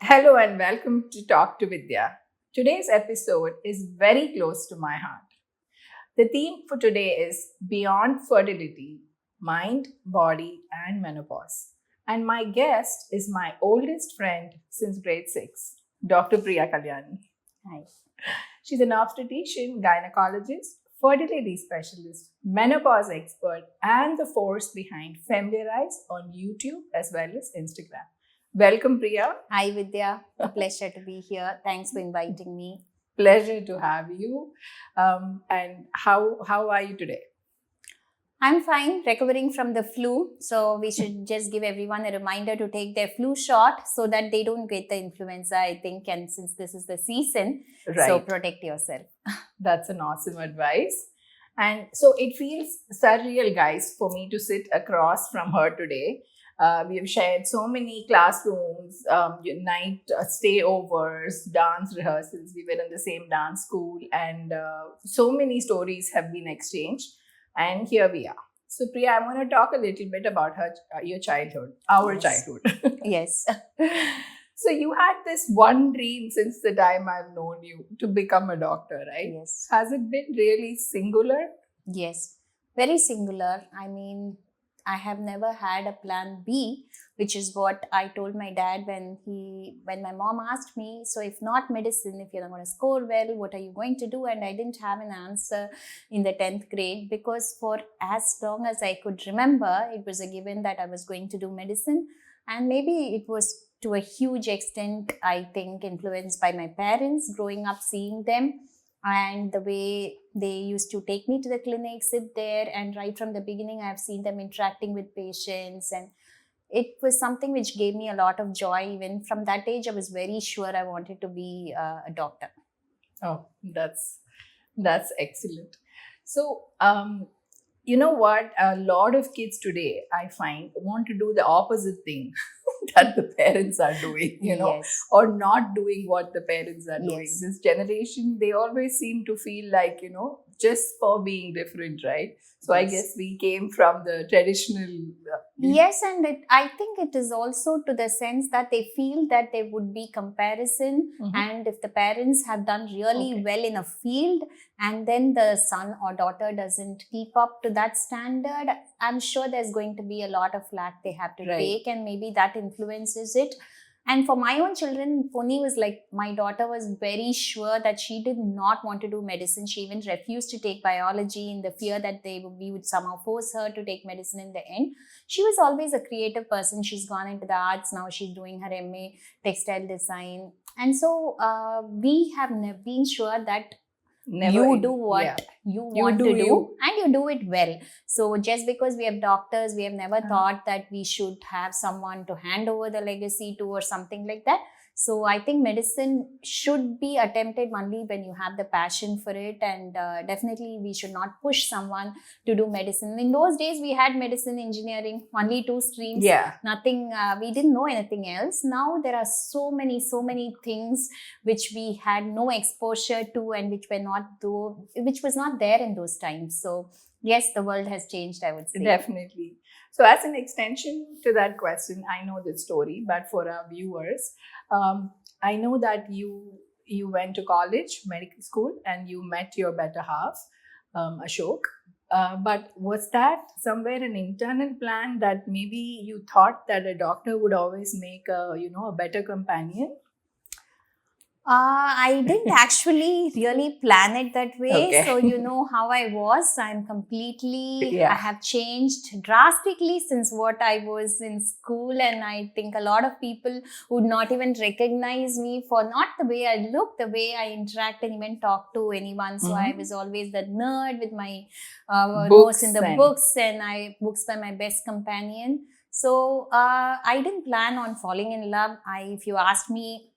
Hello and welcome to Talk to Vidya. Today's episode is very close to my heart. The theme for today is Beyond Fertility Mind, Body, and Menopause. And my guest is my oldest friend since grade 6, Dr. Priya Kalyani. Hi. She's an obstetrician, gynecologist, fertility specialist, menopause expert, and the force behind Familiarize on YouTube as well as Instagram. Welcome, Priya. Hi, Vidya. A pleasure to be here. Thanks for inviting me. Pleasure to have you. And how are you today? I'm fine, recovering from the flu. So we should just give everyone a reminder to take their flu shot so that they don't get the influenza, I think. And since this is the season, so protect yourself. That's an awesome advice. And so it feels surreal, guys, for me to sit across from her today. We have shared so many classrooms, night stayovers, dance rehearsals. We were in the same dance school, and so many stories have been exchanged. And here we are. So, Priya, I'm going to talk a little bit about your childhood, our childhood. Yes. So, you had this one dream since the time I've known you to become a doctor, right? Yes. Has it been really singular? Yes, very singular. I mean, I have never had a plan B, which is what I told my dad when my mom asked me, so if not medicine, if you're not going to score well, what are you going to do? And I didn't have an answer in the 10th grade because for as long as I could remember, it was a given that I was going to do medicine. And maybe it was to a huge extent, I think, influenced by my parents, growing up seeing them and the way they used to take me to the clinic, sit there, and right from the beginning I've seen them interacting with patients, and it was something which gave me a lot of joy. Even from that age I was very sure I wanted to be a doctor. Oh, that's excellent. So you know what, a lot of kids today I find want to do the opposite thing that the parents are doing, Yes. or not doing what the parents are doing. Yes. This generation, they always seem to feel like, just for being different, right? So I Yes. guess we came from the traditional. Yes, and I think it is also to the sense that they feel that there would be comparison, and if the parents have done really well in a field and then the son or daughter doesn't keep up to that standard, I'm sure there's going to be a lot of flack they have to take, and maybe that influences it. And for my own children, Pony was like, my daughter was very sure that she did not want to do medicine. She even refused to take biology in the fear that we would somehow force her to take medicine in the end. She was always a creative person. She's gone into the arts. Now she's doing her MA textile design. And so we have been sure that you do what you want to do and you do it well. So just because we have doctors, we have never thought that we should have someone to hand over the legacy to or something like that. So I think medicine should be attempted only when you have the passion for it, and definitely we should not push someone to do medicine. In those days we had medicine, engineering, only 2 streams. Nothing, we didn't know anything else. Now there are so many things which we had no exposure to and which was not there in those times. So yes, the world has changed, I would say. Definitely. So as an extension to that question, I know the story, but for our viewers, I know that you went to college, medical school, and you met your better half, Ashok. But was that somewhere an internal plan that maybe you thought that a doctor would always make a better companion? I didn't actually really plan it that way. So you know how I was. I'm completely, I have changed drastically since what I was in school. And I think a lot of people would not even recognize me for not the way I look, the way I interact and even talk to anyone. So I was always the nerd with my nose in the books, and books were my best companion. So I didn't plan on falling in love. If you asked me,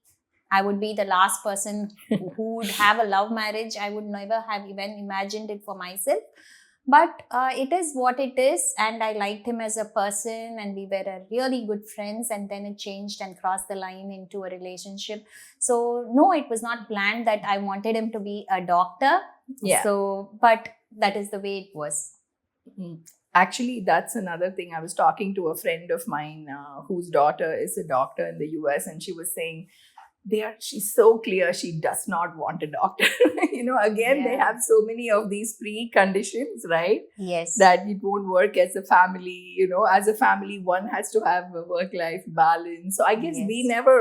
I would be the last person who would have a love marriage. I would never have even imagined it for myself. But it is what it is, and I liked him as a person, and we were a really good friends, and then it changed and crossed the line into a relationship. So no, it was not planned that I wanted him to be a doctor. So, but that is the way it was. Actually, that's another thing. I was talking to a friend of mine whose daughter is a doctor in the US, and she was saying she's so clear she does not want a doctor. Again, they Yeah. have so many of these preconditions, right? Yes. That it won't work as a family. As a family, one has to have a work-life balance. So I guess we Yes. never,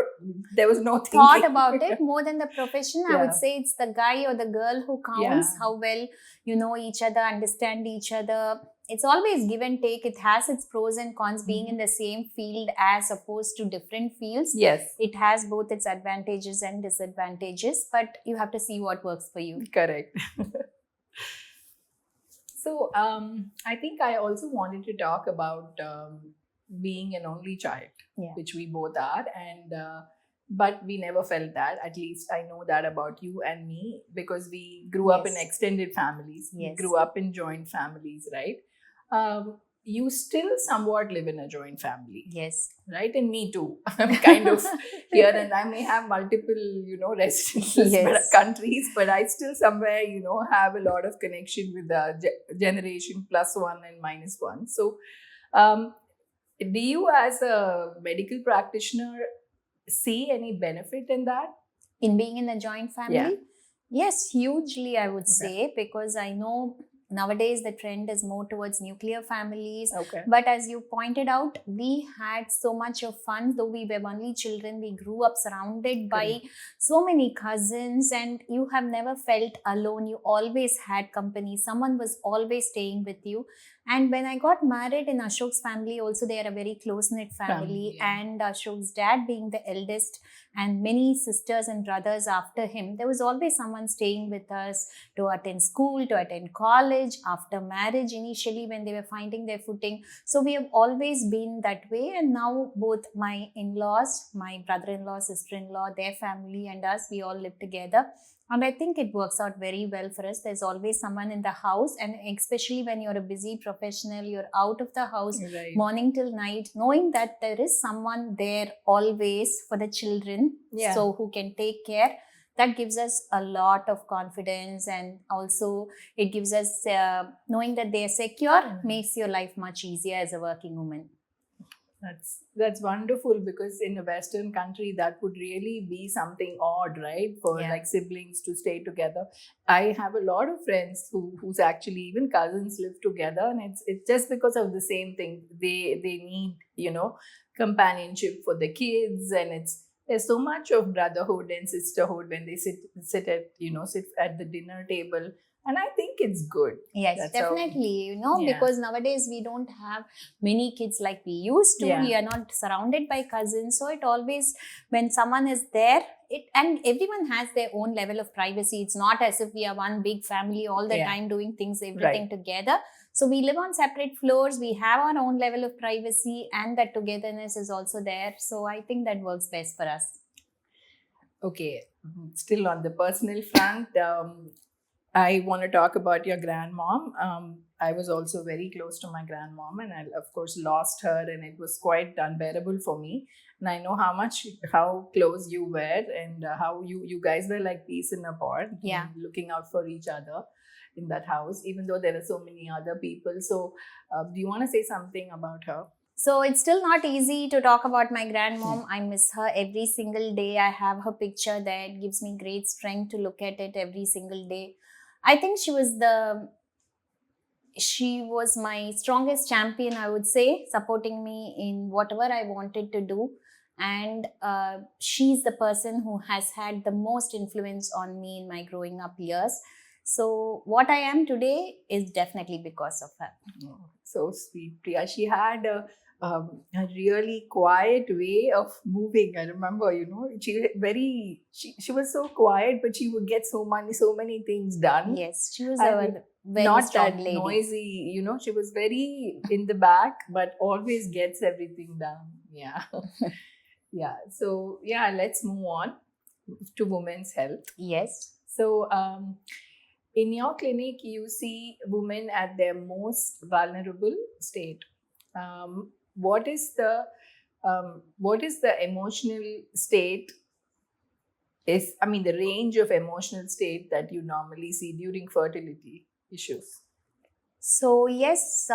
there was no thought thinking. about it more than the profession. I Yeah. would say it's the guy or the girl who counts, how well you know each other, understand each other. It's always give and take. It has its pros and cons being in the same field as opposed to different fields. Yes, It has both its advantages and disadvantages, but you have to see what works for you. correct. So I think I also wanted to talk about being an only child, Yeah. which we both are, and but we never felt that. At least I know that about you and me, because we grew up in Yes. extended families. We Yes. grew up in joint families, right? You still somewhat live in a joint family, Yes. right? And me too. I'm kind of here, and I may have multiple, residences, Yes. countries, but I still somewhere, have a lot of connection with the generation +1 and -1. So, do you, as a medical practitioner, see any benefit in that? In being in a joint family? Yeah. Yes, hugely, I would Okay. say, because I know nowadays the trend is more towards nuclear families. Okay. But as you pointed out, we had so much of fun. Though we were only children, we grew up surrounded by so many cousins, and you have never felt alone. You always had company. Someone was always staying with you. And when I got married in Ashok's family, also they are a very close-knit family. Yeah. And Ashok's dad being the eldest, and many sisters and brothers after him, there was always someone staying with us to attend school, to attend college, after marriage initially when they were finding their footing. So we have always been that way. And now both my in-laws, my brother-in-law, sister-in-law, their family and us, we all live together. And I think it works out very well for us. There's always someone in the house, and especially when you're a busy professional, you're out of the house Right. morning till night, knowing that there is someone there always for the children, Yeah. so who can take care. That gives us a lot of confidence, and also it gives us knowing that they are secure makes your life much easier as a working woman. That's wonderful, because in a Western country that would really be something odd, right? For Yeah. like siblings to stay together. I have a lot of friends who's actually, even cousins, live together, and it's just because of the same thing. They need, companionship for the kids, and there's so much of brotherhood and sisterhood when they sit at the dinner table. And I think it's good. Yes, That's how- definitely. Yeah. Because nowadays we don't have many kids like we used to. Yeah. We are not surrounded by cousins. So it always, when someone is there, and everyone has their own level of privacy. It's not as if we are one big family all the Yeah. time doing things, everything together. So we live on separate floors. We have our own level of privacy, and that togetherness is also there. So I think that works best for us. Okay, still on the personal front, I want to talk about your grandmom. I was also very close to my grandmom, and I, of course, lost her, and it was quite unbearable for me. And I know how close you were, and how you guys were like peace in a pod, Yeah. looking out for each other in that house, even though there are so many other people. So, do you want to say something about her? So it's still not easy to talk about my grandmom. I miss her every single day. I have her picture there. It gives me great strength to look at it every single day. I think she was my strongest champion, I would say, supporting me in whatever I wanted to do. And she's the person who has had the most influence on me in my growing up years. So what I am today is definitely because of her. Oh, so sweet, Priya. She had a really quiet way of moving. I remember, she was so quiet, but she would get so many things done. Yes, she was And a very Not strong that lady. noisy, she was very in the back, but always gets everything done. Yeah. Yeah. So, yeah, let's move on to women's health. Yes. So, in your clinic, you see women at their most vulnerable state. What is the emotional state? The range of emotional state that you normally see during fertility issues? So, yes,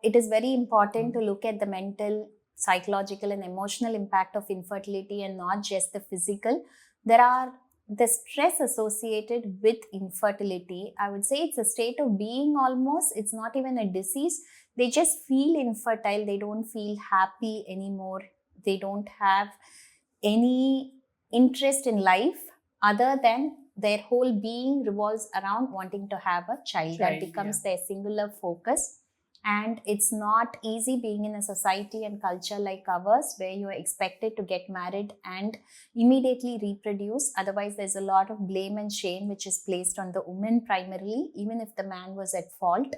it is very important to look at the mental, psychological, and emotional impact of infertility and not just the physical. There are the stress associated with infertility. I would say it's a state of being almost, it's not even a disease. They just feel infertile, they don't feel happy anymore, they don't have any interest in life other than their whole being revolves around wanting to have a child. That becomes their singular focus. And it's not easy being in a society and culture like ours where you are expected to get married and immediately reproduce. Otherwise, there's a lot of blame and shame which is placed on the woman primarily, even if the man was at fault.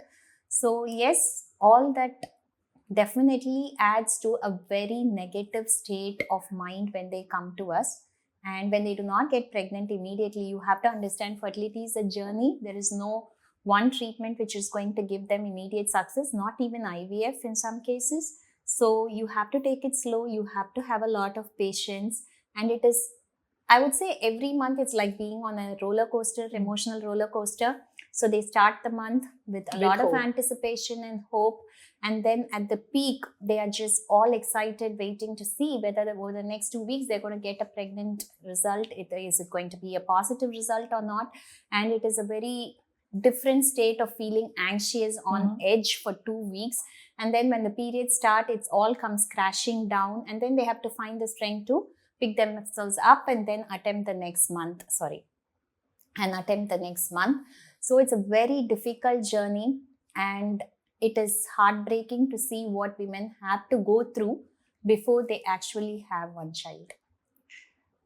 So, yes, all that definitely adds to a very negative state of mind when they come to us. And when they do not get pregnant immediately, you have to understand fertility is a journey. There is no one treatment which is going to give them immediate success, not even IVF in some cases. So you have to take it slow, you have to have a lot of patience. And it is, I would say, every month it's like being on a roller coaster, emotional roller coaster. So they start the month with a lot of anticipation and hope. And then at the peak, they are just all excited, waiting to see whether over the next 2 weeks they're going to get a pregnant result. Is it going to be a positive result or not? And it is a very different state of feeling anxious, on edge for 2 weeks. And then when the periods start, it all comes crashing down. And then they have to find the strength to pick themselves up and then attempt the next month. So it's a very difficult journey, and it is heartbreaking to see what women have to go through before they actually have one child.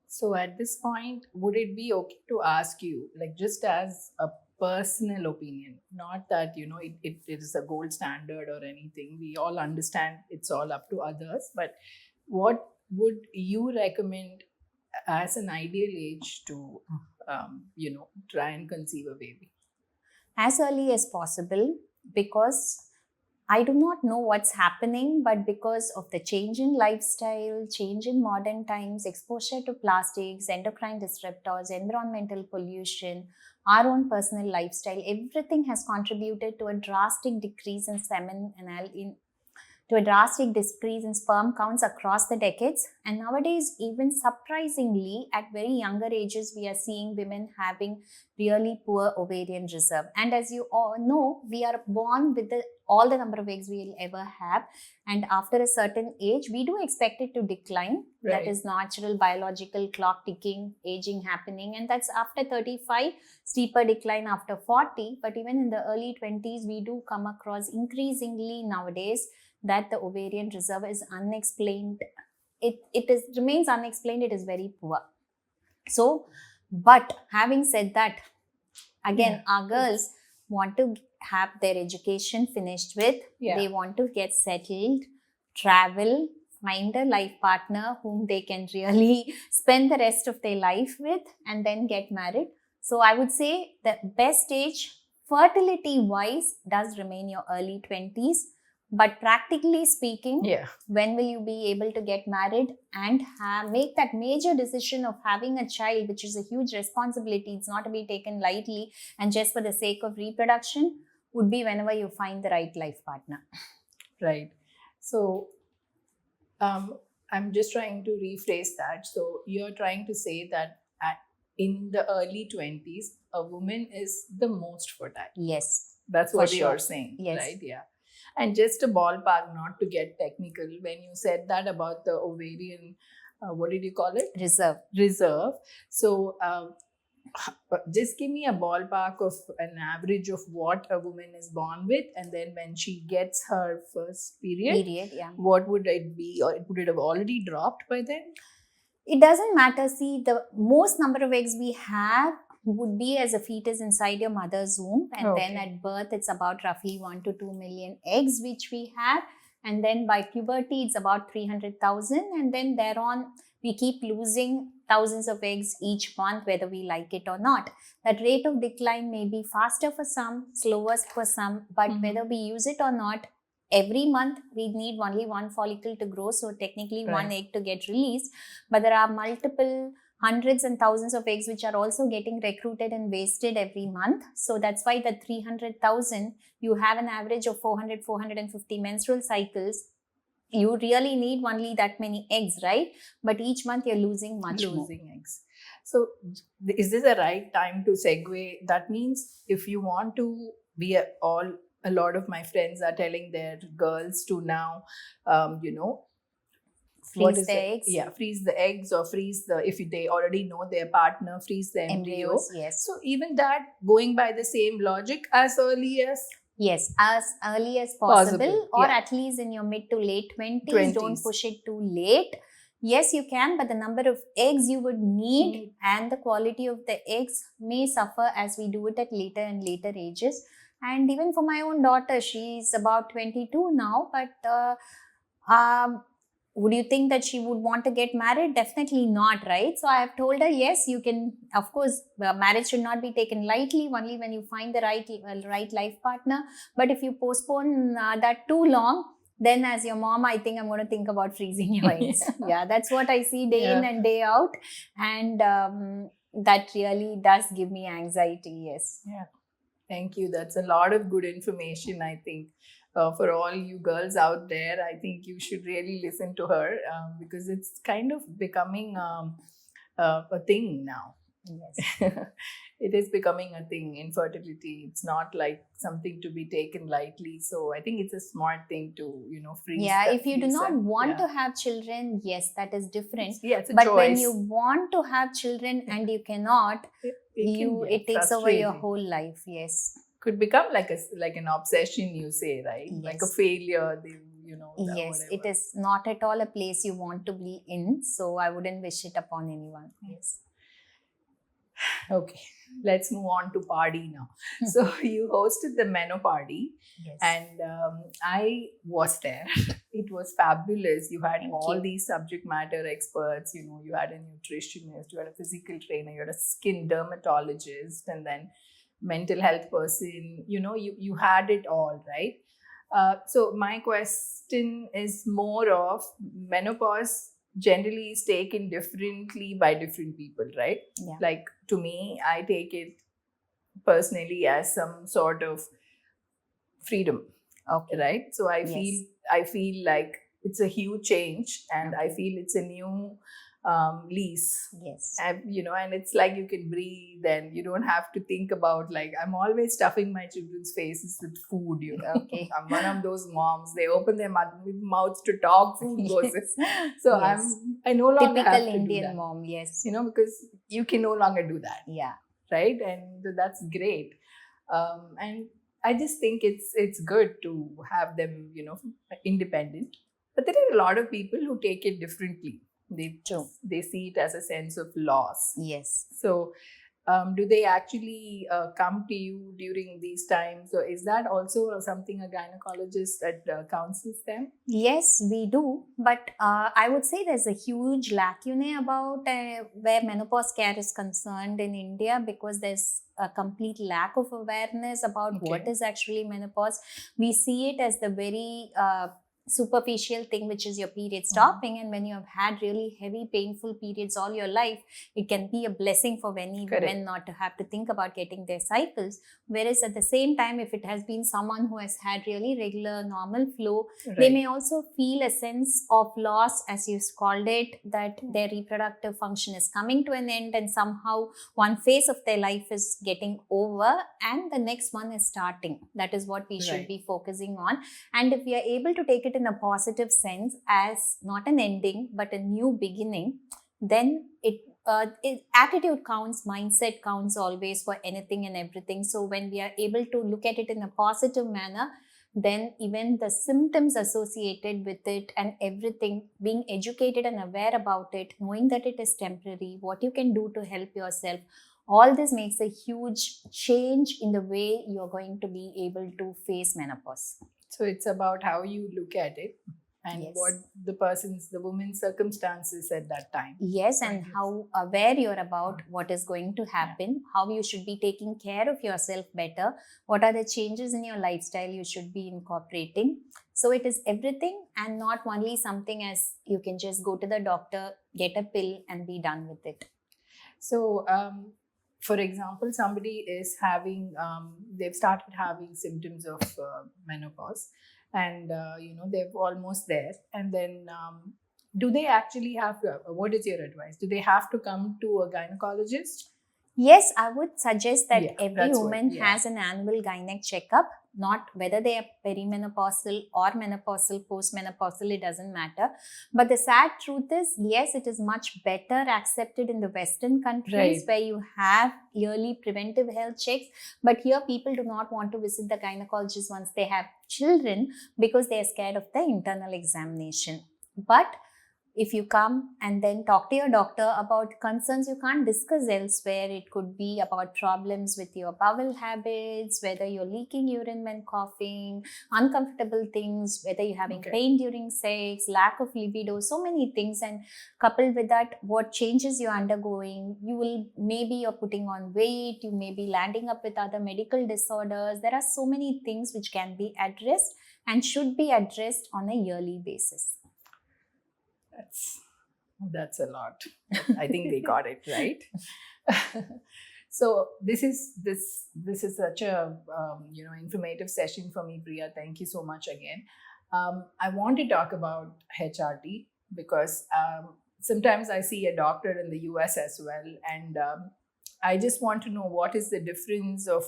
So at this point, would it be okay to ask you, like, just as a personal opinion, not that, it is a gold standard or anything. We all understand it's all up to others, but what would you recommend as an ideal age to, try and conceive a baby? As early as possible, because I do not know what's happening, but because of the change in lifestyle, change in modern times, exposure to plastics, endocrine disruptors, environmental pollution, our own personal lifestyle, everything has contributed to a drastic decrease in sperm counts across the decades. And nowadays, even surprisingly, at very younger ages, we are seeing women having really poor ovarian reserve. And as you all know, we are born with all the number of eggs we will ever have. And after a certain age, we do expect it to decline. Right. That is natural biological clock ticking, aging happening. And that's after 35, steeper decline after 40. But even in the early 20s, we do come across increasingly nowadays that the ovarian reserve is unexplained. It remains unexplained. It is very poor. So, but having said that, again, our girls want to have their education finished with. They want to get settled, travel, find a life partner whom they can really spend the rest of their life with, and then get married. So I would say the best age, fertility-wise, does remain your early 20s. But practically speaking, when will you be able to get married and make that major decision of having a child, which is a huge responsibility, it's not to be taken lightly and just for the sake of reproduction, would be whenever you find the right life partner. Right. So I'm just trying to rephrase that. So you're trying to say that in the early 20s, a woman is the most fertile. Yes. That's what you're saying, right? Yeah. And just a ballpark, not to get technical, when you said that about the ovarian, what did you call it? Reserve. So just give me a ballpark of an average of what a woman is born with, and then when she gets her first period, what would it be, or would it have already dropped by then? It doesn't matter. See, the most number of eggs we have would be as a fetus inside your mother's womb, and then at birth it's about roughly 1 to 2 million eggs which we have, and then by puberty it's about 300,000, and then thereon we keep losing thousands of eggs each month, whether we like it or not. That rate of decline may be faster for some, slower for some, but whether we use it or not, every month we need only one follicle to grow, so technically one egg to get released, but there are multiple hundreds and thousands of eggs which are also getting recruited and wasted every month. So that's why the 300,000, you have an average of 400, 450 menstrual cycles. You really need only that many eggs, right? But each month you're losing much more. Losing eggs. So is this the right time to segue? That means if you want to, a lot of my friends are telling their girls to now, Freeze the eggs. Yeah, freeze the eggs, or freeze the, if they already know their partner, freeze the embryo. Embryos, yes. So even that, going by the same logic, as early as Yes, as early as possible, or yeah. at least in your mid to late 20s. Don't push it too late. Yes, you can, but the number of eggs you would need and the quality of the eggs may suffer as we do it at later and later ages. And even for my own daughter, she's about 22 now, but would you think that she would want to get married? Definitely not, right? So I have told her, yes, you can. Of course, marriage should not be taken lightly, only when you find the right life partner. But if you postpone that too long, then as your mom, I think I'm going to think about freezing your eggs. Yeah, that's what I see day in and day out. And that really does give me anxiety, yes. Yeah. Thank you. That's a lot of good information, I think. For all you girls out there, I think you should really listen to her because it's kind of becoming a thing now. Yes. It is becoming a thing, infertility. It's not like something to be taken lightly. So I think it's a smart thing to, freeze. Yeah, if you do not want to have children, yes, that is different. Yeah, it's a but choice. When you want to have children and you cannot, it takes over your whole life. Yes. Could become like an obsession, you say, right? Yes. Like a failure, yes, it is not at all a place you want to be in. So I wouldn't wish it upon anyone. Yes. Okay, let's move on to party now. So you hosted the Menoparty, yes. And I was there. It was fabulous. You had all these subject matter experts. You had a nutritionist, you had a physical trainer, you had a skin dermatologist, and then mental health person. You had it all, right? So my question is more of menopause generally is taken differently by different people, right? Yeah. Like to me, I take it personally as some sort of freedom. Okay. Right? So I feel like it's a huge change, and I feel it's a new lease. Yes. And it's like you can breathe, and you don't have to think about, like, I'm always stuffing my children's faces with food. Okay. I'm one of those moms. They open their mouths to talk, food goes in. So yes. I no longer typical have to Indian do that. mom. Yes. Because you can no longer do that. Yeah. Right, and that's great. And I just think it's good to have them, independent. But there are a lot of people who take it differently. They see it as a sense of loss. Yes. So do they actually come to you during these times? So is that also something a gynecologist counsels them? Yes, we do. But I would say there's a huge lacune about where menopause care is concerned in India, because there's a complete lack of awareness about what is actually menopause. We see it as the very superficial thing, which is your period stopping. And when you have had really heavy, painful periods all your life, it can be a blessing for many women not to have to think about getting their cycles. Whereas at the same time, if it has been someone who has had really regular, normal flow, they may also feel a sense of loss, as you called it, that their reproductive function is coming to an end, and somehow one phase of their life is getting over and the next one is starting. That is what we should be focusing on. And if we are able to take it in a positive sense as not an ending but a new beginning, then attitude counts, mindset counts always for anything and everything. So when we are able to look at it in a positive manner, then even the symptoms associated with it and everything, being educated and aware about it, knowing that it is temporary, what you can do to help yourself, all this makes a huge change in the way you're going to be able to face menopause. So it's about how you look at it and what the woman's circumstances at that time. Yes, and how aware you're about what is going to happen, how you should be taking care of yourself better, what are the changes in your lifestyle you should be incorporating. So it is everything, and not only something as you can just go to the doctor, get a pill and be done with it. So, for example, somebody is having, they've started having symptoms of menopause, and they're almost there. And then, do they actually have to? What is your advice? Do they have to come to a gynecologist? Yes, I would suggest that Yeah, every that's what- woman yeah. has an annual gynec checkup, not whether they are perimenopausal or menopausal, postmenopausal, it doesn't matter. But the sad truth is, yes, it is much better accepted in the Western countries Right. where you have yearly preventive health checks. But here, people do not want to visit the gynecologist once they have children because they are scared of the internal examination. But if you come and then talk to your doctor about concerns you can't discuss elsewhere, it could be about problems with your bowel habits, whether you're leaking urine when coughing, uncomfortable things, whether you're having Okay. pain during sex, lack of libido, so many things. And coupled with that, what changes you're undergoing, maybe you're putting on weight, you may be landing up with other medical disorders. There are so many things which can be addressed and should be addressed on a yearly basis. That's a lot. I think they got it right. So this is such a informative session for me, Priya. Thank you so much again. I want to talk about HRT because sometimes I see a doctor in the US as well, and I just want to know what is the difference of.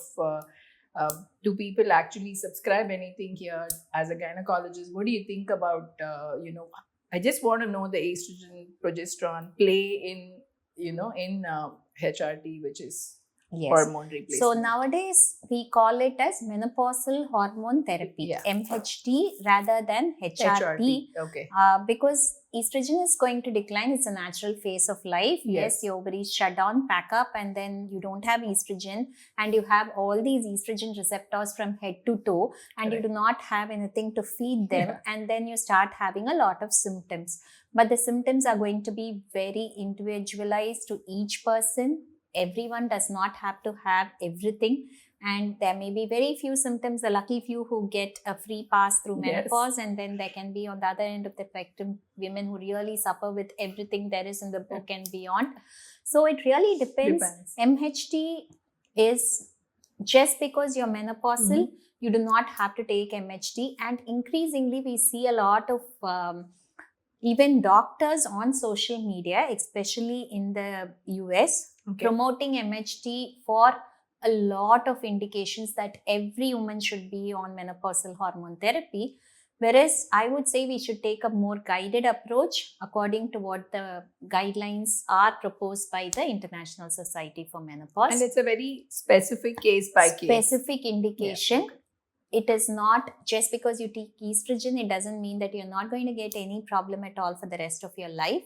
Do people actually subscribe anything here as a gynecologist? What do you think about I just want to know the estrogen, progesterone play in HRT, which is hormone replacement. So nowadays we call it as menopausal hormone therapy, Yeah. MHT rather than HRT. Okay. Because estrogen is going to decline. It's a natural phase of life. Yes, your ovaries shut down, pack up, and then you don't have estrogen, and you have all these estrogen receptors from head to toe, and Correct. you do not have anything to feed them, Yeah. and then you start having a lot of symptoms. But the symptoms are going to be very individualized to each person. Everyone does not have to have everything, and there may be very few symptoms, the lucky few who get a free pass through menopause. And then there can be on the other end of the spectrum women who really suffer with everything there is in the book and beyond. So it really depends. MHT is just because you're menopausal, you do not have to take MHT. And increasingly we see a lot of even doctors on social media, especially in the US, promoting MHT for a lot of indications that every woman should be on menopausal hormone therapy. Whereas I would say we should take a more guided approach according to what the guidelines are proposed by the International Society for Menopause. And it's a very specific case by case. Specific indication. Yeah. It is not just because you take estrogen, it doesn't mean that you're not going to get any problem at all for the rest of your life.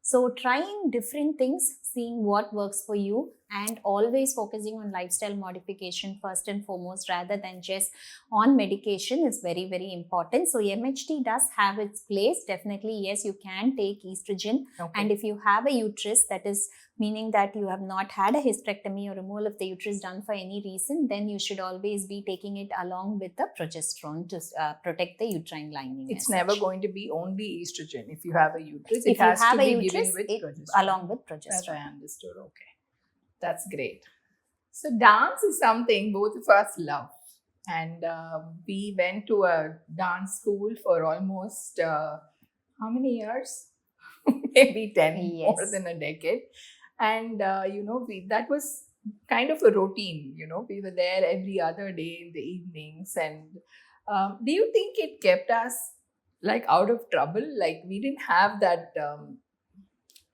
So trying different things, seeing what works for you, and always focusing on lifestyle modification first and foremost rather than just on medication is very, very important. So MHT does have its place. Definitely, yes, you can take estrogen. And if you have a uterus, that is meaning that you have not had a hysterectomy or removal of the uterus done for any reason, then you should always be taking it along with the progesterone to protect the uterine lining. It's never going to be only estrogen. If you have a uterus, it has to be given with progesterone. Along with progesterone. That I understood. Okay. That's great. So dance is something both of us love. And we went to a dance school for almost, how many years? Maybe 10, more than a decade. And, that was kind of a routine. We were there every other day in the evenings. And do you think it kept us like out of trouble? Like we didn't have that...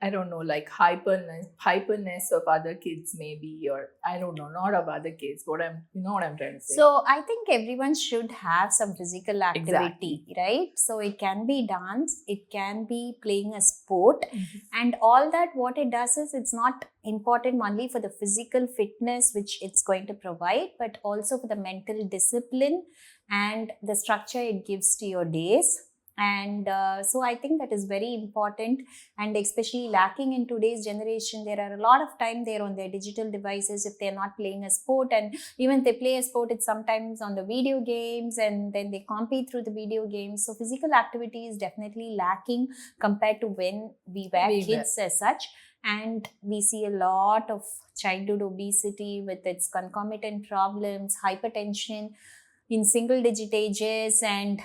I don't know, like hyperness of other kids maybe, or I don't know, not of other kids. You know what I'm trying to say? So I think everyone should have some physical activity, right? So it can be dance, it can be playing a sport, and all that what it does is it's not important only for the physical fitness which it's going to provide, but also for the mental discipline and the structure it gives to your days. And so I think that is very important, and especially lacking in today's generation. There are a lot of time they're on their digital devices if they're not playing a sport, and even if they play a sport, it's sometimes on the video games, and then they compete through the video games. So physical activity is definitely lacking compared to when we were kids as such. And we see a lot of childhood obesity with its concomitant problems, hypertension in single digit ages, and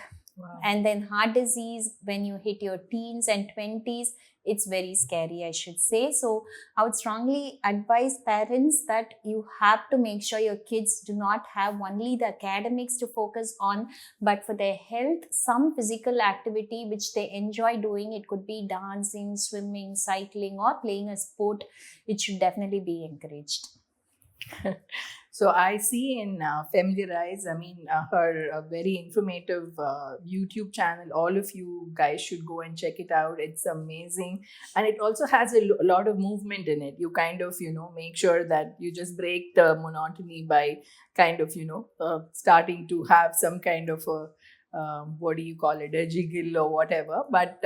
then heart disease when you hit your teens and 20s. It's very scary, I should say. So I would strongly advise parents that you have to make sure your kids do not have only the academics to focus on, but for their health, some physical activity which they enjoy doing. It could be dancing, swimming, cycling, or playing a sport. It should definitely be encouraged. So I see in Familiarize, her very informative YouTube channel. All of you guys should go and check it out. It's amazing. And it also has a lot of movement in it. You kind of, make sure that you just break the monotony by kind of, starting to have some kind of a, what do you call it, a jiggle or whatever. But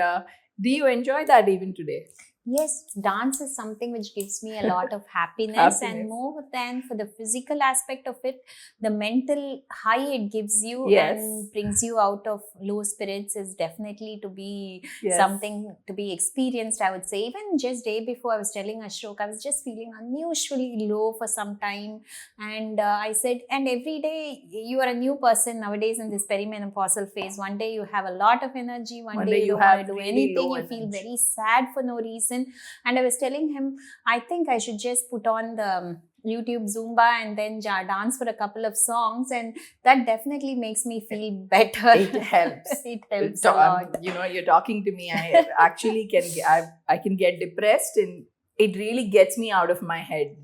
do you enjoy that even today? Yes, dance is something which gives me a lot of happiness. And more than for the physical aspect of it, the mental high it gives you and brings you out of low spirits is definitely to be something to be experienced, I would say. Even just day before, I was telling Ashok, I was just feeling unusually low for some time, and I said, and every day you are a new person nowadays in this perimenopausal phase. One day you have a lot of energy, one day you don't want to do anything, you feel very sad for no reason. And I was telling him, I think I should just put on the YouTube Zumba and then dance for a couple of songs, and that definitely makes me feel better. It helps. It helps a lot. You're talking to me. I actually I can get depressed, and it really gets me out of my head.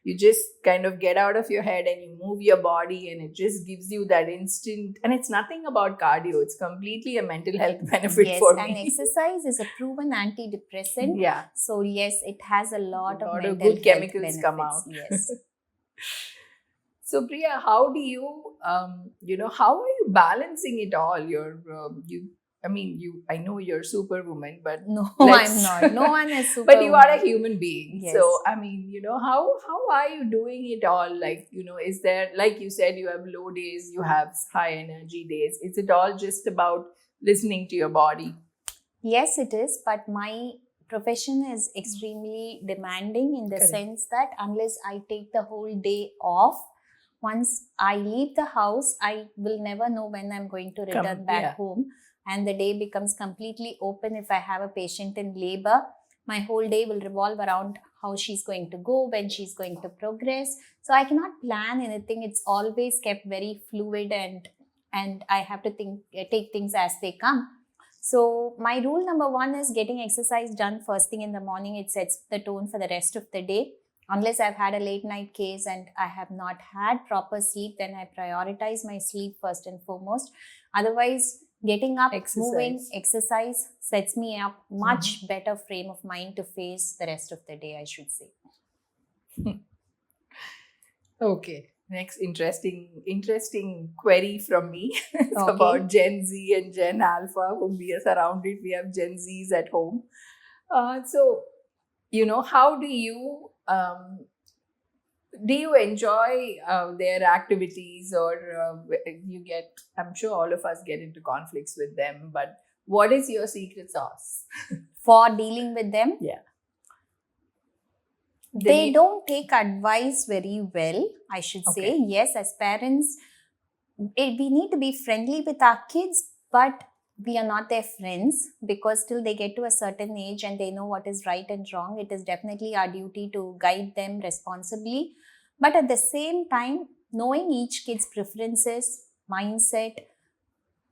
You just kind of get out of your head and you move your body, and it just gives you that instant. And it's nothing about cardio. It's completely a mental health benefit for me. And exercise is a proven antidepressant. Yeah. So yes, it has a lot of mental good chemicals benefits. Come out. Yes. So Priya, how do you, how are you balancing it all? I know you're Superwoman, but no, I'm not. No one is Superwoman. But you are a human being. Yes. So, how are you doing it all? Like, is there, like you said, you have low days, you have high energy days. Is it all just about listening to your body? Yes, it is. But my profession is extremely demanding in the sense that unless I take the whole day off, once I leave the house, I will never know when I'm going to return back home. And the day becomes completely open. If I have a patient in labor, my whole day will revolve around how she's going to go, when she's going to progress. So I cannot plan anything. It's always kept very fluid, and I have to take things as they come. So my rule number one is getting exercise done first thing in the morning. It sets the tone for the rest of the day. Unless I've had a late night case and I have not had proper sleep, then I prioritize my sleep first and foremost. Otherwise, getting up, moving, exercise sets me up much better frame of mind to face the rest of the day, I should say. Okay. Next interesting query from me. It's about Gen Z and Gen Alpha, whom we are surrounded. We have Gen Zs at home. So, how do you enjoy their activities, or I'm sure all of us get into conflicts with them, but what is your secret sauce for dealing with them? Yeah. They don't take advice very well, I should say. Yes, as parents, we need to be friendly with our kids, but we are not their friends, because till they get to a certain age and they know what is right and wrong, it is definitely our duty to guide them responsibly. But at the same time, knowing each kid's preferences, mindset,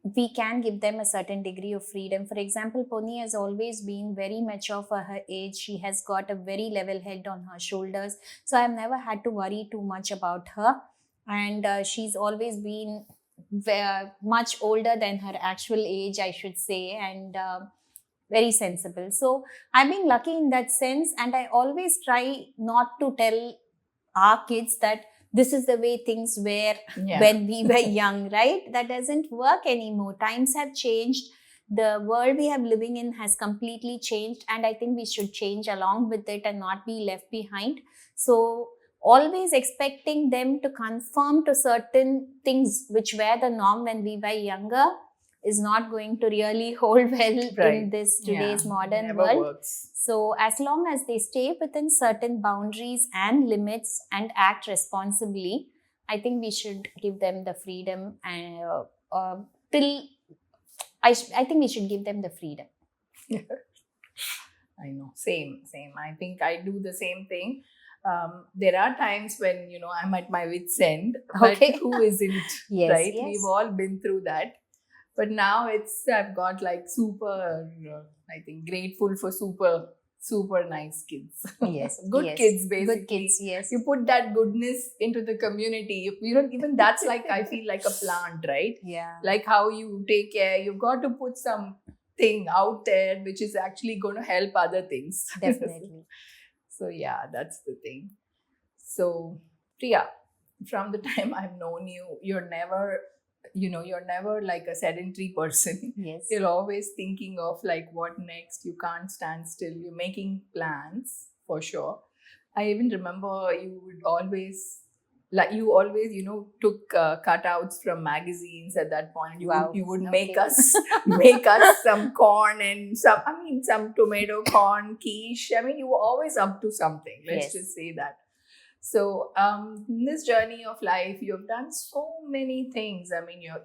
we can give them a certain degree of freedom. For example, Pony has always been very mature for her age. She has got a very level head on her shoulders. So I've never had to worry too much about her. And she's always been much older than her actual age, I should say, and very sensible. So I've been lucky in that sense, and I always try not to tell our kids that this is the way things were when we were young, right? That doesn't work anymore. Times have changed. the world we have living in has completely changed, and I think we should change along with it and not be left behind. So always expecting them to conform to certain things which were the norm when we were younger is not going to really hold well in this today's modern never world. Works. So as long as they stay within certain boundaries and limits and act responsibly, I think we should give them the freedom, and till I think we should give them the freedom. I know, same. I think I do the same thing. There are times when, I'm at my wit's end, but Okay. who isn't, Yes, right? yes. We've all been through that. But now I've got like super, I think, grateful for super nice kids. Yes, Good yes. kids, basically. Good kids, yes. You put that goodness into the community. You don't even, that's like, I feel like a plant, right? Yeah. Like how you take care, you've got to put something out there which is actually going to help other things. Definitely. So yeah, that's the thing. So Priya, from the time I've known you, you're never like a sedentary person. Yes. You're always thinking of like what next. You can't stand still. You're making plans for sure. I even remember you always took cutouts from magazines at that point. You would make Okay. us some corn and some tomato corn quiche. You were always up to something. Let's Yes. just say that. So in this journey of life, you've done so many things.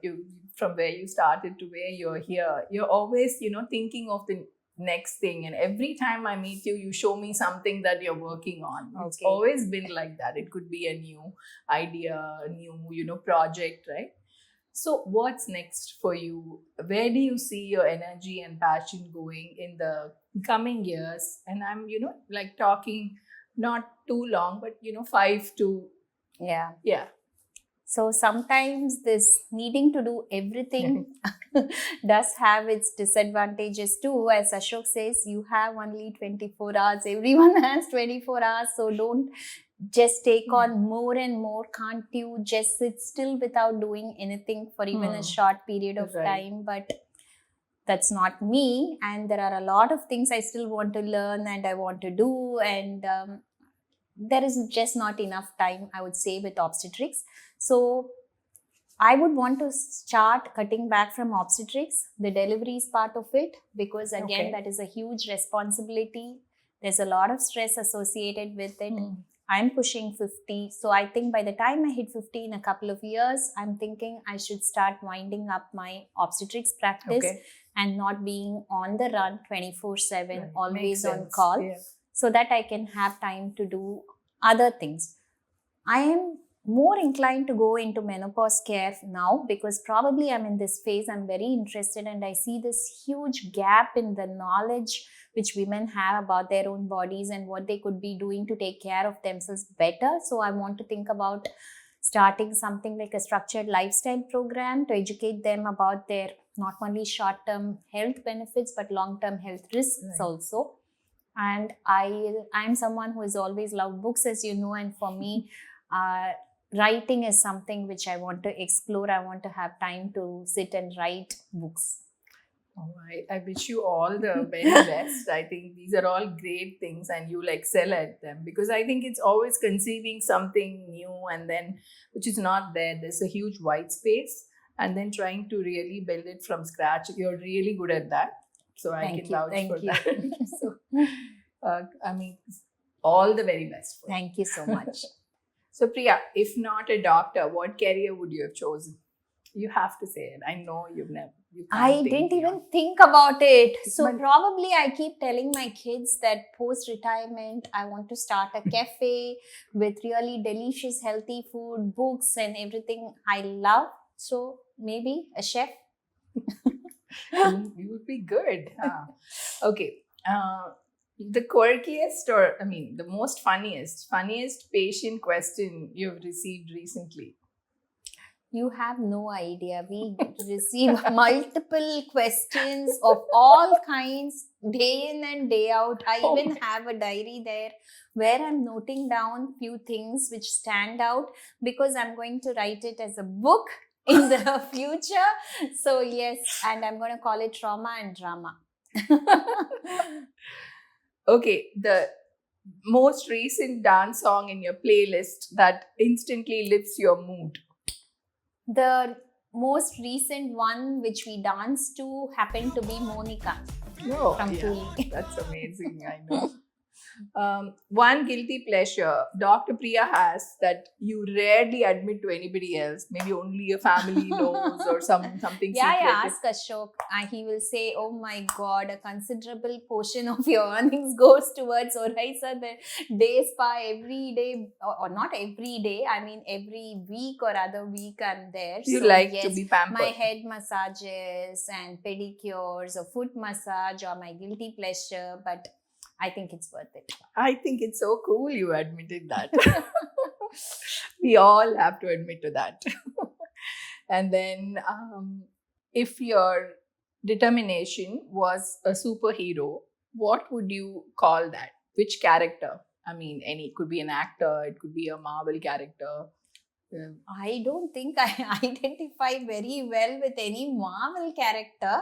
You from where you started to where you're here. You're always, thinking of the next thing. And every time I meet you, you show me something that you're working on. It's Okay. always been like that. It could be a new idea, a new, project, right? So what's next for you? Where do you see your energy and passion going in the coming years? And I'm, like talking not too long, but 5 to Yeah. So sometimes this needing to do everything does have its disadvantages too. As Ashok says, you have only 24 hours. Everyone has 24 hours. So don't just take on more and more. Can't you just sit still without doing anything for even a short period of Right. time? But that's not me. And there are a lot of things I still want to learn and I want to do. And there is just not enough time, I would say, with obstetrics. So I would want to start cutting back from obstetrics, the delivery is part of it, because again, Okay. that is a huge responsibility. There's a lot of stress associated with it. I'm pushing 50. So I think by the time I hit 50 in a couple of years, I'm thinking I should start winding up my obstetrics practice Okay. and not being on the run 24/7, Right. Makes always on sense. call. Yeah. So that I can have time to do other things. I am more inclined to go into menopause care now because probably I'm in this phase. I'm very interested and I see this huge gap in the knowledge which women have about their own bodies and what they could be doing to take care of themselves better. So I want to think about starting something like a structured lifestyle program to educate them about their not only short-term health benefits but long-term health risks Right. also. And I'm someone who has always loved books, as you know, and for me, writing is something which I want to explore. I want to have time to sit and write books. All right. I wish you all the very best. I think these are all great things and you'll excel at them because I think it's always conceiving something new and then which is not there. There's a huge white space and then trying to really build it from scratch. You're really good at that. So I Thank can you, vouch thank for you. that. So, all the very best for you. Thank you so much. So Priya, if not a doctor, what career would you have chosen? You have to say it. I know you can't I think didn't even beyond. think about it. So But- probably I keep telling my kids that post-retirement, I want to start a cafe with really delicious, healthy food, books and everything I love. So maybe a chef. You would be good. Okay. The quirkiest or the most funniest patient question you've received recently. You have no idea. We receive multiple questions of all kinds, day in and day out. I Oh even my- have a diary there where I'm noting down few things which stand out because I'm going to write it as a book in the future. So yes, and I'm going to call it trauma and drama. Okay, the most recent dance song in your playlist that instantly lifts your mood. The most recent one which we danced to happened to be Monica from Tuli. That's amazing. I know. One guilty pleasure Dr. Priya has that you rarely admit to anybody else. Maybe only your family knows or something Yeah, secret. ask Ashok. He will say, "Oh my God, a considerable portion of your earnings goes towards Oraisa, the day spa every day, or not every day. I mean, every week or other week I'm there. You so, like yes, to be pampered. My head massages and pedicures or foot massage are my guilty pleasure, but I think it's worth it. I think it's so cool you admitted that. We all have to admit to that. And then, if your determination was a superhero, what would you call that? Which character? I mean, any, it could be an actor, it could be a Marvel character. I don't think I identify very well with any Marvel character.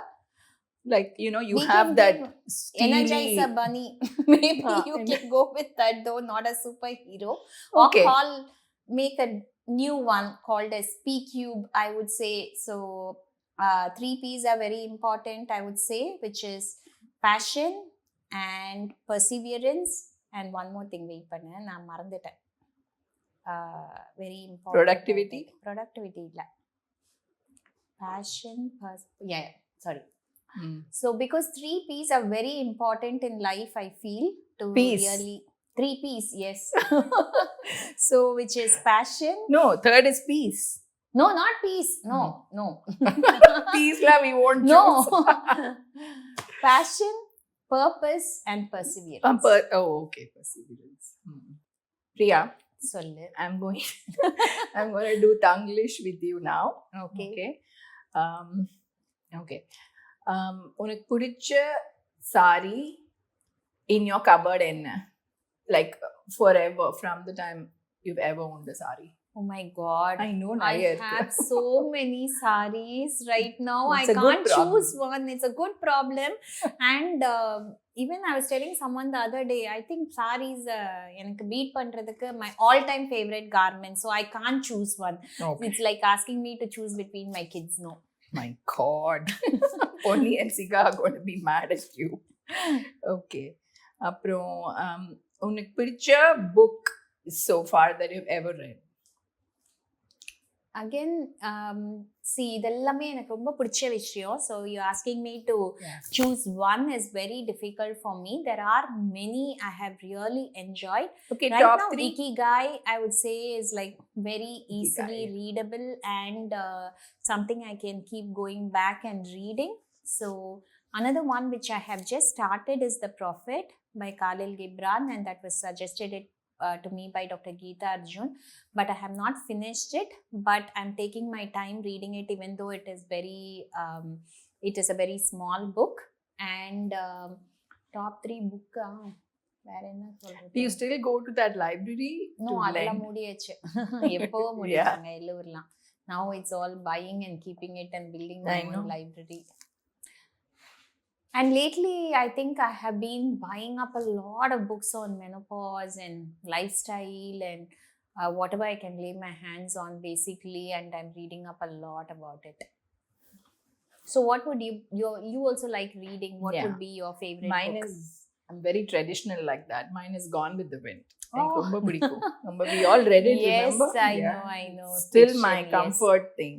Like, you We have can that give steely... Energizer Bunny. Maybe you can go with that, though not a superhero. Okay. Or make a new one called as P Cube, I would say. So 3 P's are very important, I would say, which is passion and perseverance, and one more thing, wait panna, நான் மறந்துட்டேன். Very important. Productivity illa. Passion, sorry. So because 3 P's are very important in life, I feel, to really 3 P's, yes. So which is passion. No, third is peace. No, not peace. No. Peace la we won't choose. No. Passion, purpose and perseverance. Okay, perseverance. Priya, Sollu. I'm going to do Tanglish with you now. Okay. Okay. உனக்கு பிடிச்ச sorry in your cupboard என்ன? Like forever, from the time you've ever owned a sari. Oh my God. I know. I have so many saris right now. I can't choose one. It's a good problem. And even I was telling someone the other day, I think saris எனக்கு beat பண்றதுக்கு my all-time favorite garment. So I can't choose one. Okay. It's like asking me to choose between my kids. No. My God. Pony and Sika are going to be mad at you. Okay. அப்புறம் உனக்கு பிடிச்ச book so far that you've ever read? Again, see, இதெல்லாமே எனக்கு ரொம்ப பிடிச்ச விஷயம். So you're asking me to choose one is very difficult for me. There are many I have really enjoyed. Okay, right top now, 3. Ikigai, I would say, is like very easily readable and something I can keep going back and reading. So another one which I have just started is The Prophet by Khalil Gibran, and that was suggested to me by Dr. Geeta Arjun, but I have not finished it, but I'm taking my time reading it, even though it is a very small book. And top 3 book வேற என்ன சொல்றது? Do you still go to that library? No, அதெல்லாம் மூடியாச்சு. எப்போ மூடிட்டாங்க எல்லோர்லாம். Now it's all buying and keeping it and building my own library. And lately, I think I have been buying up a lot of books on menopause and lifestyle and whatever I can lay my hands on, basically, and I'm reading up a lot about it. So what would you also like reading? What would be your favorite book? Mine is, I'm very traditional like that. Mine is Gone with the Wind. ரொம்ப பிடிக்கும். We all read it, remember? Yes, I know. Still my comfort thing.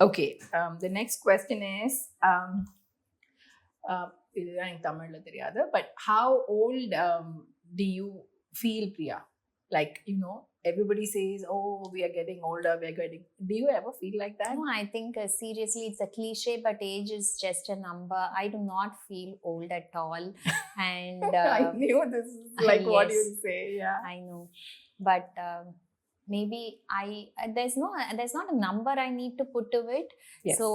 Okay, the next question is, இதுதான் எனக்கு தமிழ்ல தெரியாது, but how old do you feel, Priya? Like, everybody says, oh, we are getting older, do you ever feel like that? No, I think seriously it's a cliche, but age is just a number. I do not feel old at all. And I knew this is like what you would say. Yeah, I know, but maybe there's not a number I need to put to it. Yes. So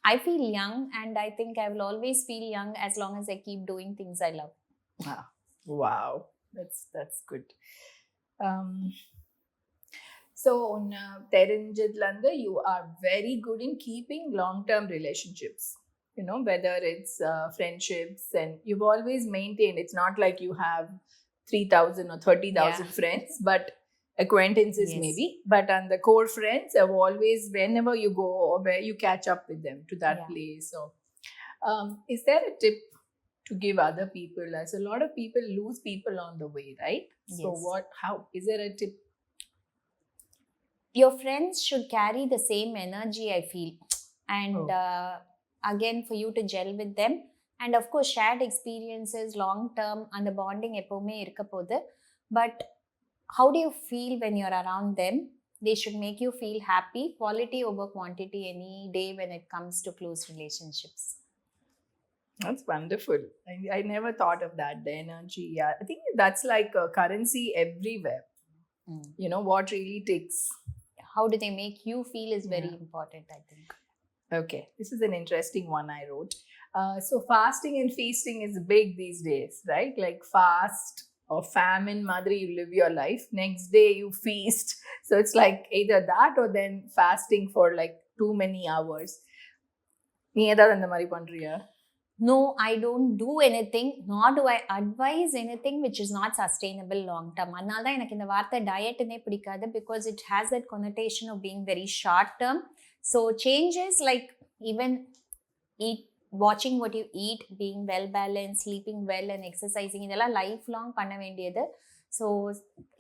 I feel young, and I think I will always feel young as long as I keep doing things I love. Wow, that's good. So உன்னை தெரிஞ்சதுல இருந்து you are very good in keeping long-term relationships. Whether it's friendships, and you've always maintained, it's not like you have 3,000 or 30,000 friends, but acquaintances Yes. maybe, but on the core friends have always, whenever you go or where you catch up with them to that Yeah. place. So is there a tip to give other people, as a lot of people lose people on the way, right? So Yes. how is there a tip? Your friends should carry the same energy, I feel, and again, for you to gel with them, and of course shared experiences long term and the bonding எப்பவுமே இருக்க போகுது. But how do you feel when you're around them? They should make you feel happy. Quality over quantity any day when it comes to close relationships. That's wonderful. I never thought of that, the energy. Yeah, I think that's like a currency everywhere. What really takes. How do they make you feel is very Yeah. important, I think. Okay, this is an interesting one I wrote. So fasting and feasting is big these days, right? Like fast or famine, madri, you live your life. Next day you feast. So it's like either that or then fasting for like too many hours. நீ ஏதாவது அந்த மாதிரி பண்றியா? No, I don't do anything, nor do I advise anything which is not sustainable long term. அதனால தான் எனக்கு இந்த வார்த்தை டயட்னே பிடிக்காது, because it has that connotation of being very short term. So changes like even watching what you eat, being well balanced, sleeping well and exercising, இதெல்லாம் life long பண்ண வேண்டியது. So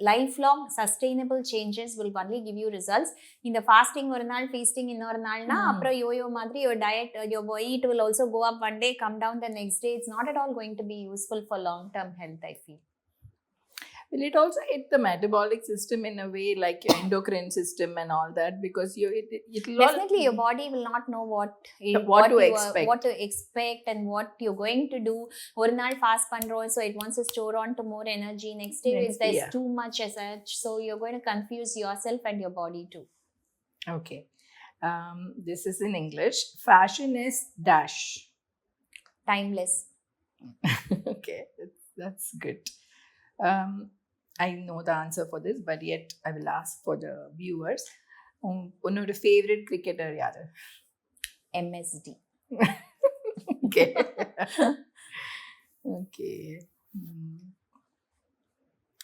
lifelong sustainable changes will only give you results. In the fasting ஒரு நாள், feasting இன்னொரு நாள்னா அப்புறம் YoYo மாதிரி your diet, your weight will also go up one day, come down the next day. It's not at all going to be useful for long term health, I feel. Will it also hit the metabolic system in a way, like your endocrine system and all that? Because it'll definitely your body will not know what to expect and what you're going to do. ஒரு நாள் fast பண்றோம், so it wants to store on to more energy. Next day there's too much as such, so you're going to confuse yourself and your body too. Okay. This is in English. Fashion is dash. Timeless. Okay, that's good. I know the answer for this, but yet I will ask for the viewers. Unnோட favorite cricketer yaru? MSD. Okay. Okay.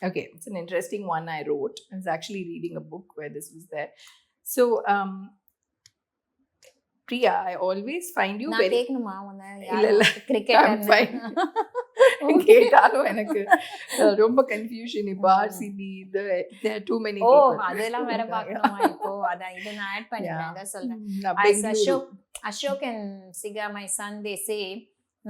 Okay, it's an interesting one I wrote. I was actually reading a book where this was there. So Priya, I always find you very... கேட்கணுமா இல்ல cricket கேட்டாலும் எனக்கு ரொம்ப confusion. இப்போ RCB, there are too many people. அதெல்லாம் வேற பார்க்கணுமா இப்போ? அதான் இத நான் ஆட் பண்ணிட்டேன். அதான் சொல்றேன். Ashok and Siga, my son, they say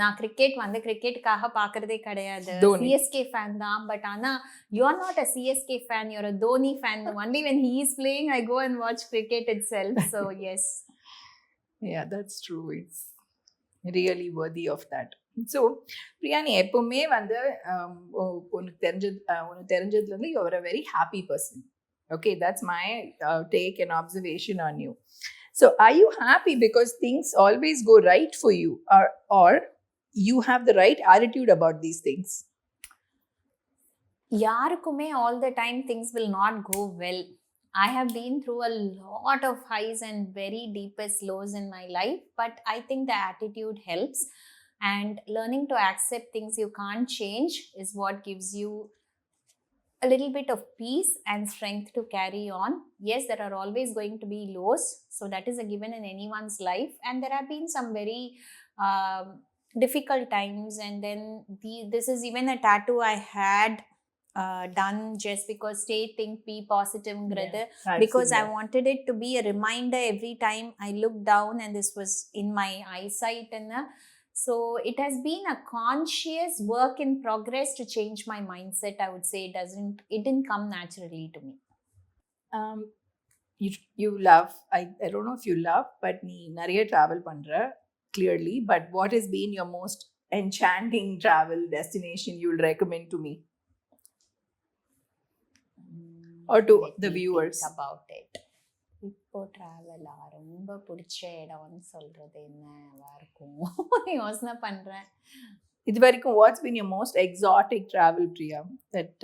நான் கிரிக்கெட் கிரிக்கெட்டுக்காக பாக்குறதே கிடையாது, சிஎஸ்கே ஃபேன் தான். பட் ஆனா you are not a CSK fan, you're a Dhoni fan. Only when he is playing I go and watch cricket itself. So yes. Yeah, that's true. It's really worthy of that. So Priya, நீ எப்பவுமே உனக்கு தெரிஞ்சதுல இருந்து you are a very happy person. Okay, that's my take and observation on you. So are you happy because things always go right for you, or you have the right attitude about these things? யாருக்குமே all the time things will not go well. I have been through a lot of highs and very deepest lows in my life, but I think the attitude helps, and learning to accept things you can't change is what gives you a little bit of peace and strength to carry on. Yes, there are always going to be lows, so that is a given in anyone's life, and there have been some very difficult times, and then this is even a tattoo I had done just because stay, think, be positive, because I wanted it to be a reminder every time I look down, and this was in my eyesight, and so it has been a conscious work in progress to change my mindset. I would say it didn't come naturally to me. You love, I don't know if you love, but நீ நிறைய travel பண்ற clearly, but what has been your most enchanting travel destination you'll recommend to me or to the viewers? About it. இப்போ டிராவலா ரொம்ப பிடிச்ச இடம்னு சொல்றது என்னவா இருக்கும் யோசனை பண்றேன். இது வரைக்கும் what's been your most exotic travel, Priya, that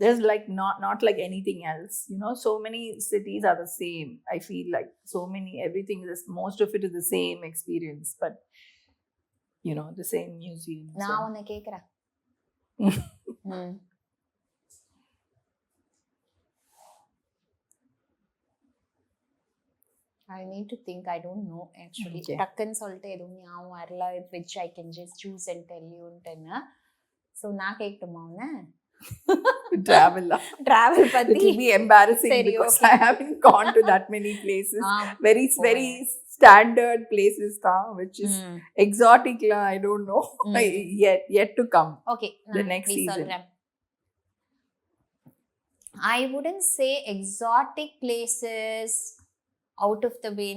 there's like not like anything else, you know. So many cities are the same. I feel like so many, everything is, most of it is the same experience, but you know, the same museums. நான் உன்னை கேக்குறேன். I need to think. I don't know actually. டக்குன்னு சொல்லிட்டு எதுவும் ஞாபகம் வரல, which I can just choose and tell you. So நான் கேட்கட்டுமா உன்னை? Travel பத்தி it will be embarrassing because I haven't gone to that many places. Very standard places which is exotic la, I don't know. Yet to come. Okay, the next season. I wouldn't say exotic places out of the way.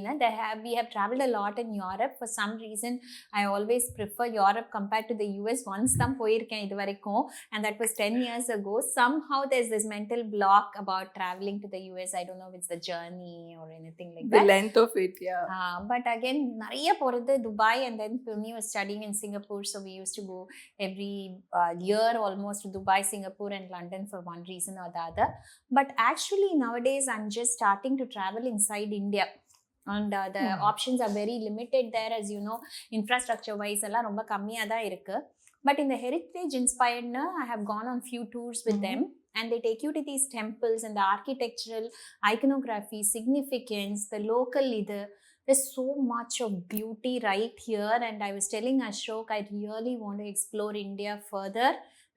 We have traveled a lot in Europe. For some reason, I always prefer Europe compared to the US. Once tam poirken idu varaikum, and that was 10 years ago. Somehow there's this mental block about traveling to the US. I don't know if it's the journey or anything like that. The length of it, yeah. But again, nariya poradhu Dubai, and then Purni was studying in Singapore, so we used to go every year almost to Dubai, Singapore and London for one reason or the other. But actually nowadays I'm just starting to travel inside India, and the options are very limited there, as you know. Infrastructure wise alla romba kammiya da irukku, but in the heritage inspired I have gone on few tours with them, and they take you to these temples and the architectural iconography, significance, the local there's so much of beauty right here. And I was telling Ashok, I really want to explore India further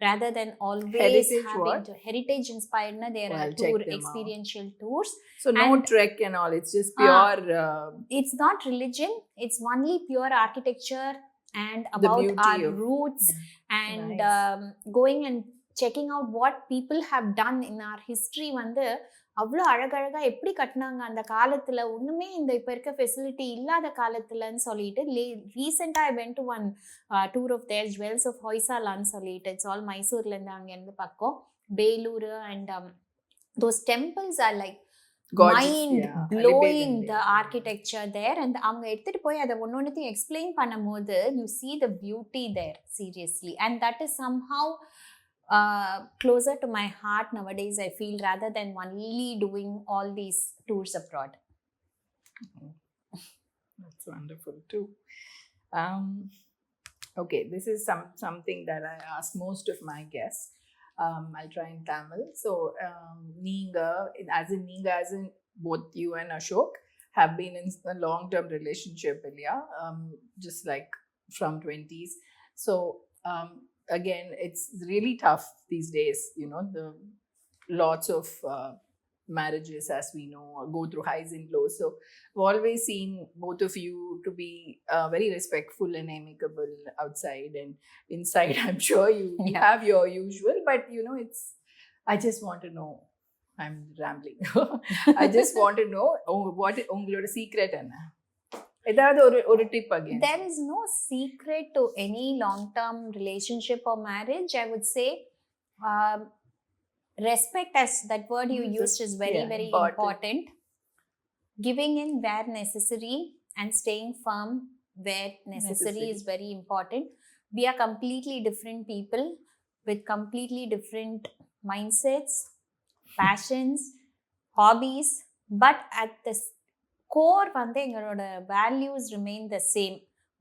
rather than always having to heritage inspired. There are tour experiential tours, so no trek and all, it's just pure it's not religion, it's only pure architecture and about our roots, and going and checking out what people have done in our history. அவ்வளோ அழகழகா எப்படி கட்டினாங்க அந்த காலத்துல, ஒண்ணுமே இந்த இப்ப இருக்க ஃபெசிலிட்டி இல்லாத காலத்துலன்னு சொல்லிட்டு. ரீசெண்டா I went to one tour of their jewels of ஹொய்சாலான்னு சொல்லிட்டு. இட்ஸ் ஆல் மைசூர்ல இருந்து அங்க இருந்து பக்கம் Belur, and those temples are like mind blowing the architecture there. And அவங்க எடுத்துட்டு போய் அதை ஒன்னொன்னுத்தையும் எக்ஸ்பிளைன் பண்ணும் போது you see the beauty there, seriously, and that is somehow closer to my heart nowadays, I feel, rather than only doing all these tours abroad. That's wonderful too. Okay, this is something that I ask most of my guests. I'll try in Tamil. So Neenga, as in both you and Ashok have been in a long-term relationship, Ilya, just like from 20s. So again, it's really tough these days, you know. The lots of marriages, as we know, go through highs and lows. So I've always seen both of you to be very respectful and amicable outside, and inside I'm sure you have your usual, but you know, it's, I just want to know, I'm rambling. I just want to know what ungaloda secret enna. ஏதாவது ஒரு tip again? There is no secret to any long term relationship or marriage. I would say respect, as that word you used, is very very important. Giving in where necessary and staying firm where necessary is very important. We are completely different people with completely different mindsets, passions, hobbies, but at the core எங்களோட values remain the same.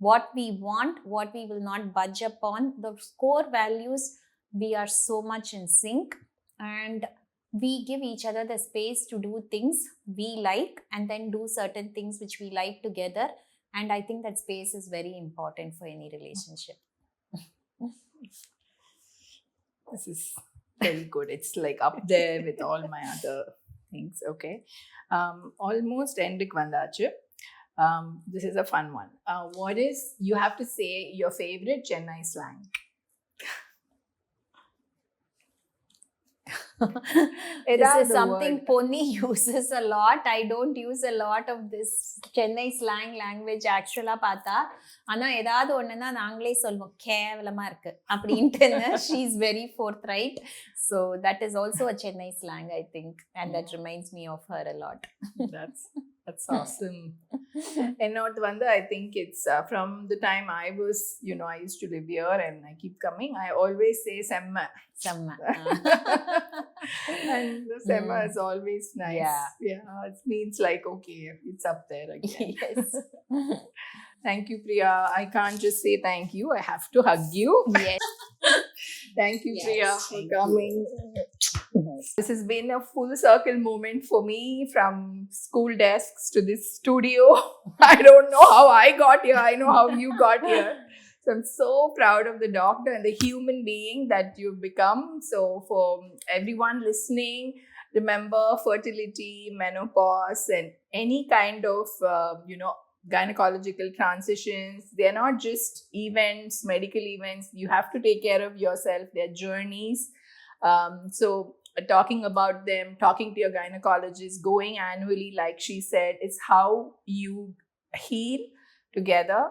What we want, what we will not budge upon, the core values, we are so much in sync, and we give each other the space to do things we like and then do certain things which we like together, and I think that space is very important for any relationship. This is very good. It's like up there with all my other things. Okay, almost enduk vandachu. This is a fun one. What is, you have to say your favorite Chennai slang? This is something Ponni uses a lot. I don't use a lot of this Chennai slang language actually பார்த்தா. ஆனா ஏதாவது ஒண்ணுன்னா நாங்களே சொல்வோம், கேவலமா இருக்கு அப்படின்ட்டு. She is very forthright. So that is also a Chennai slang, I think, and that reminds me of her a lot. That's awesome. என்னோடது வந்து I think it's from the time I was, I used to live here and I keep coming, I always say semma. Semma. And the semma is always nice. Yeah. It means like, okay, it's up there again. Yes. Thank you, Priya. I can't just say thank you, I have to hug you. Yes. Thank you, Yes, Priya, for thank coming. This has been a full circle moment for me, from school desks to this studio. I don't know how I got here, I know how you got here. So I'm so proud of the doctor and the human being that you've become. So for everyone listening, remember, fertility, menopause, and any kind of, gynecological transitions, they're not just events, medical events. You have to take care of yourself. They're journeys. So talking about them, talking to your gynecologist, going annually, like she said, is how you heal together.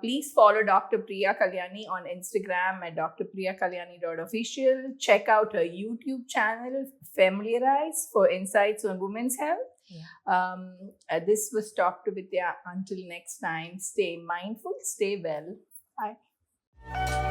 Please follow Dr. Priya Kalyani on Instagram at drpriyakalyani.official. Check out her YouTube channel, Familiarize, for insights on women's health. Yeah. This was Talk to Vidya. Until next time, stay mindful, stay well. Bye.